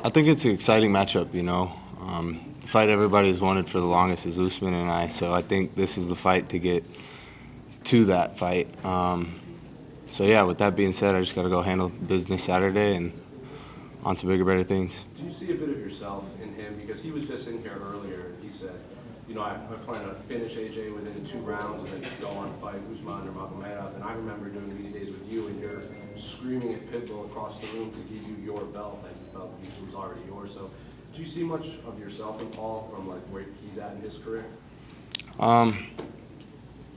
I think it's an exciting matchup, you know. The fight everybody's wanted for the longest is Usman and I, so I think this is the fight to get to that fight. So yeah, with that being said, I just got to go handle business Saturday and on to bigger, better things. Do you see a bit of yourself in him? Because he was just in here earlier and he said, you know, I plan to finish AJ within 2 rounds and then go on to fight Usman Nurmagomedov. And I remember doing media days with you and you're screaming at Pitbull across the room to give you your belt that you felt it was already yours. So do you see much of yourself in Paul from like where he's at in his career?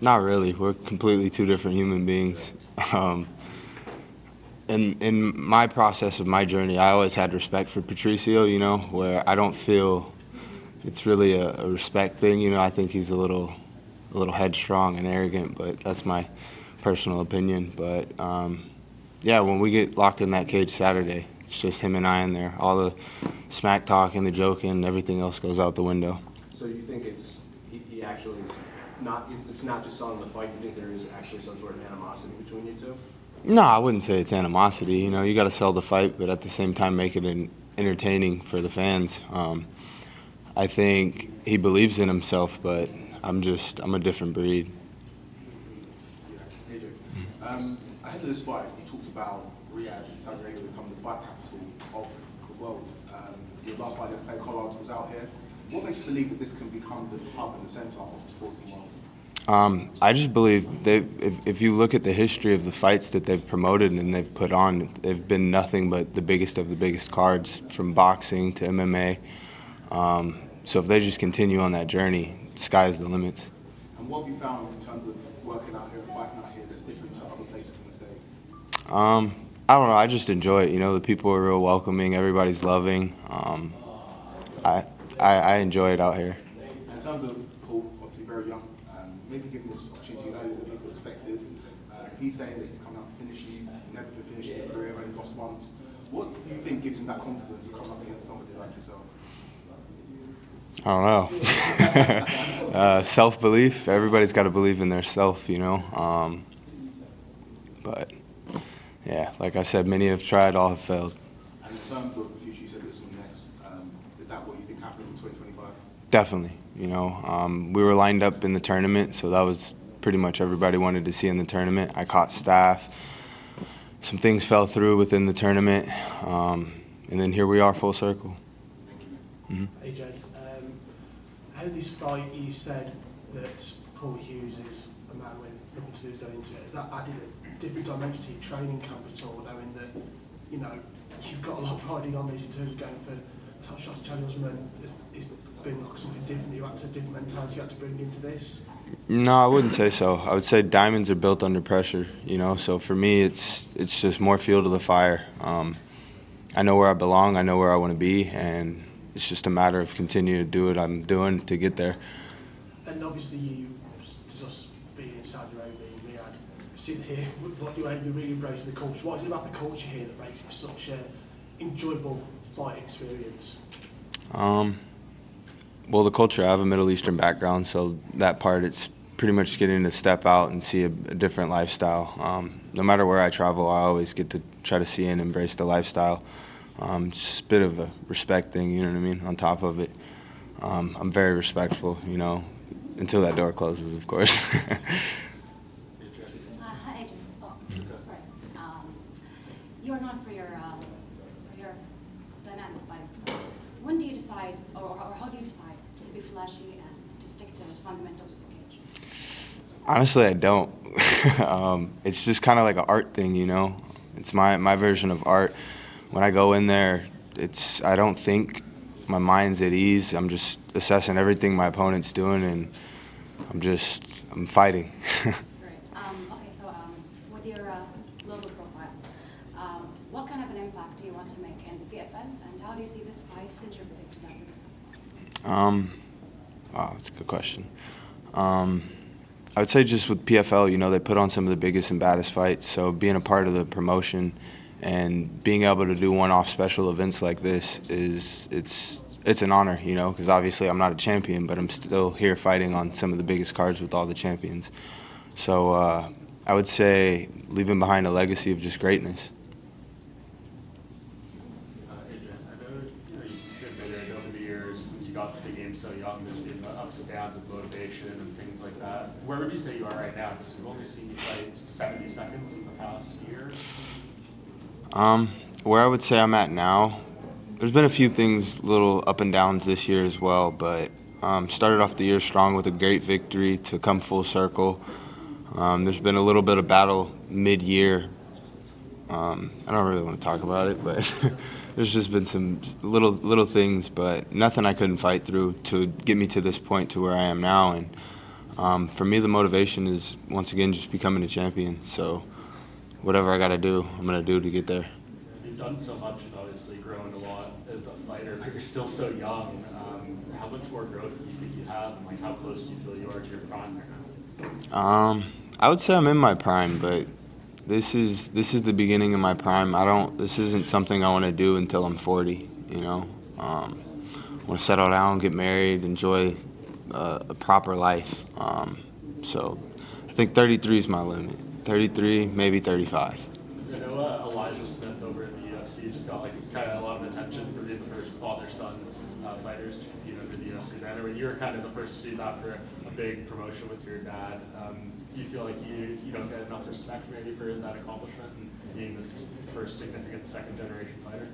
Not really. We're completely two different human beings. In my process of my journey, I always had respect for Patricio, you know, where I don't feel it's really a respect thing. You know, I think he's a little headstrong and arrogant, but that's my personal opinion. But yeah, when we get locked in that cage Saturday, it's just him and I in there. All the smack talking, the joking, everything else goes out the window. So you think he actually is not, it's not just selling the fight, you think there is actually some sort of animosity between you two? No, I wouldn't say it's animosity. You know, you got to sell the fight, but at the same time make it entertaining for the fans. I think he believes in himself, but I'm a different breed. Ahead of this fight, you talked about Riyadh, Saudi Arabia becoming the fight capital of the world. Your last fight that Clay Collard was out here. What makes you believe that this can become the hub and the centre of the sporting world? I just believe if you look at the history of the fights that they've promoted and they've put on, they've been nothing but the biggest of the biggest cards, from boxing to MMA. So if they just continue on that journey, sky's the limits. And what have you found in terms of working out here and fighting out here that's different to other places in the States? I don't know. I just enjoy it. You know, the people are real welcoming. Everybody's loving. I enjoy it out here. In terms of Paul, obviously very young, maybe given this opportunity earlier than people expected. He's saying that he's come out to finish you, never been finished in your career, only lost once. What do you think gives him that confidence to come up against somebody like yourself? I don't know. Self-belief. Everybody's got to believe in their self, you know. But, yeah, like I said, many have tried, all have failed. And in terms of the future, you said this one next. Is that what you think happens in 2025? Definitely. You know, we were lined up in the tournament, so that was pretty much everybody wanted to see in the tournament. I caught staff. Some things fell through within the tournament, and then here we are, full circle. Mm-hmm. AJ, how did this fight, you said that Paul Hughes is a man with nothing to lose going into it. Has that added a different dimension to your training camp at all, knowing that, you know, you've got a lot riding on this in terms of going for top shots, challenge Usman? It's been like something different, you had to, a different mentality you had to bring into this? No, I wouldn't say so. I would say diamonds are built under pressure, you know, so for me it's just more fuel to the fire. I know where I belong, I know where I want to be, and it's just a matter of continuing to do what I'm doing to get there. And obviously you, just being in Saudi Arabia, in Riyadh, sitting here, what you're really embracing the culture. What is it about the culture here that makes it such an enjoyable fight experience? Well, the culture, I have a Middle Eastern background, so that part, it's pretty much getting to step out and see a different lifestyle. No matter where I travel, I always get to try to see and embrace the lifestyle. It's just a bit of a respect thing, you know what I mean, on top of it. I'm very respectful, you know, until that door closes, of course. Hi, Adrian. Oh, sorry. You're known for your dynamic fights. When do you decide, or how do you decide to be flashy and to stick to the fundamentals of the cage? Honestly, I don't. It's just kind of like an art thing, you know. It's my version of art. When I go in there, I don't think. My mind's at ease. I'm just assessing everything my opponent's doing, and I'm fighting. Great. Okay, so with your global profile, what kind of an impact do you want to make in the PFL, and how do you see this fight contributing to that? Wow, that's a good question. I would say just with PFL, you know, they put on some of the biggest and baddest fights, so being a part of the promotion and being able to do one-off special events like this it's an honor, you know, because obviously I'm not a champion, but I'm still here fighting on some of the biggest cards with all the champions. So I would say leaving behind a legacy of just greatness. Adrian, I know you got to the game so young, there's been the ups and downs of motivation and things like that. Where would you say you are right now? Because we've only seen you fight 70 seconds in the past year. Where I would say I'm at now, there's been a few things, little up and downs this year as well, but started off the year strong with a great victory to come full circle. There's been a little bit of battle mid-year. I don't really want to talk about it, but there's just been some little things, but nothing I couldn't fight through to get me to this point to where I am now. And for me, the motivation is, once again, just becoming a champion. So whatever I got to do, I'm going to do to get there. You've done so much and obviously grown a lot as a fighter, but you're still so young. How much more growth do you think you have, and like how close do you feel you are to your prime right now? I would say I'm in my prime, but this is the beginning of my prime. This isn't something I want to do until I'm 40, you know. I want to settle down, get married, enjoy a proper life. So I think 33 is my limit. 33, maybe 35. I know Elijah Smith over in the UFC just got like kind of a lot of attention for being the first father-son fighters to compete under the UFC banner. You were kind of the first to do that for a big promotion with your dad. Do you feel like you don't get enough respect maybe for that accomplishment and being this first significant second-generation fighter?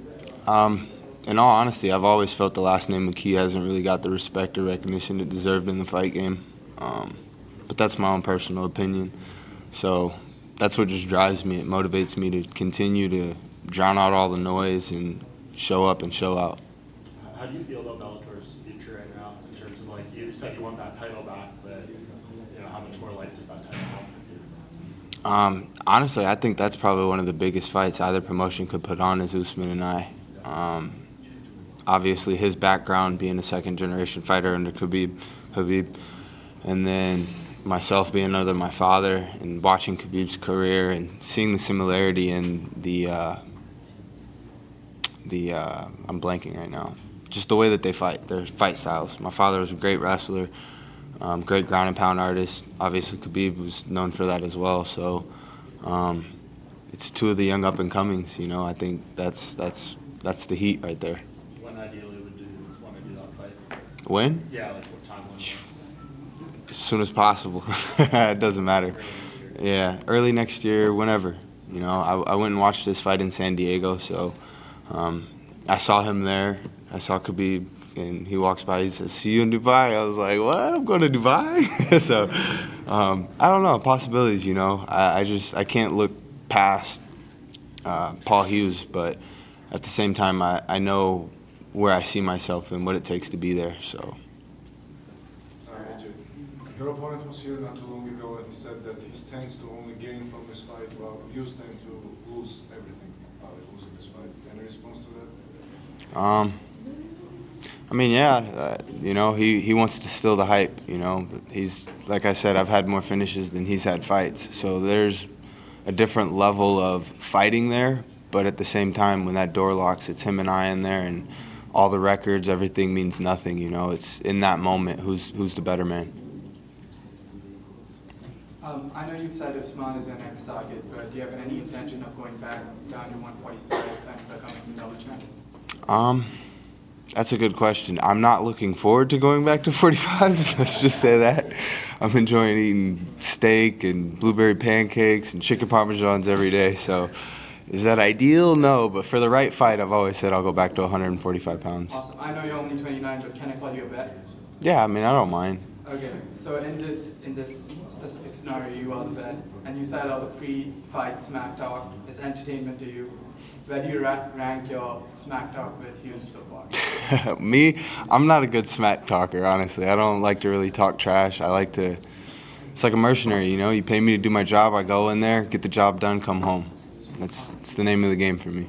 In all honesty, I've always felt the last name Mckee hasn't really got the respect or recognition it deserved in the fight game. But that's my own personal opinion. So that's what just drives me. It motivates me to continue to drown out all the noise and show up and show out. How do you feel about Bellator's future right now in terms of, like, you said you want that title back, but you know, how much more life does that title have with you? Honestly, I think that's probably one of the biggest fights either promotion could put on is Usman and I. Obviously, his background being a second-generation fighter under Khabib, and then myself being under my father and watching Khabib's career and seeing the similarity in the I'm blanking right now. Just the way that they fight, their fight styles. My father was a great wrestler, great ground and pound artist. Obviously, Khabib was known for that as well. So it's two of the young up and comings. You know, I think that's the heat right there. When ideally would you want to do that fight? When? Yeah, like what timeline? As soon as possible. It doesn't matter. Yeah, early next year, whenever. You know, I went and watched this fight in San Diego, so I saw him there. I saw Khabib, and he walks by. He says, "See you in Dubai." I was like, "What? I'm going to Dubai?" So I don't know, possibilities. You know, I can't look past Paul Hughes, but at the same time, I know where I see myself and what it takes to be there. So. Your opponent was here not too long ago, and he said that he stands to only gain from this fight, while you stand to lose everything by losing this fight. Any response to that? I mean, yeah, you know, he wants to steal the hype, you know. But he's, like I said, I've had more finishes than he's had fights. So there's a different level of fighting there. But at the same time, when that door locks, it's him and I in there, and all the records, everything means nothing, you know. It's in that moment, who's the better man. I know you said Usman is your next target, but do you have any intention of going back down to 145 and becoming the double champ? That's a good question. I'm not looking forward to going back to 45, so let's just say that. I'm enjoying eating steak and blueberry pancakes and chicken parmesans every day, so is that ideal? No, but for the right fight, I've always said I'll go back to 145 pounds. Awesome. I know you're only 29, but can I call you a bet? Yeah, I mean, I don't mind. Okay, so in this specific scenario, you are the bet, and you said all the pre-fight smack talk is entertainment to you. Where do you rank your smack talk with Hughes so far? Me, I'm not a good smack talker, honestly. I don't like to really talk trash. It's like a mercenary, you know? You pay me to do my job, I go in there, get the job done, come home. It's the name of the game for me.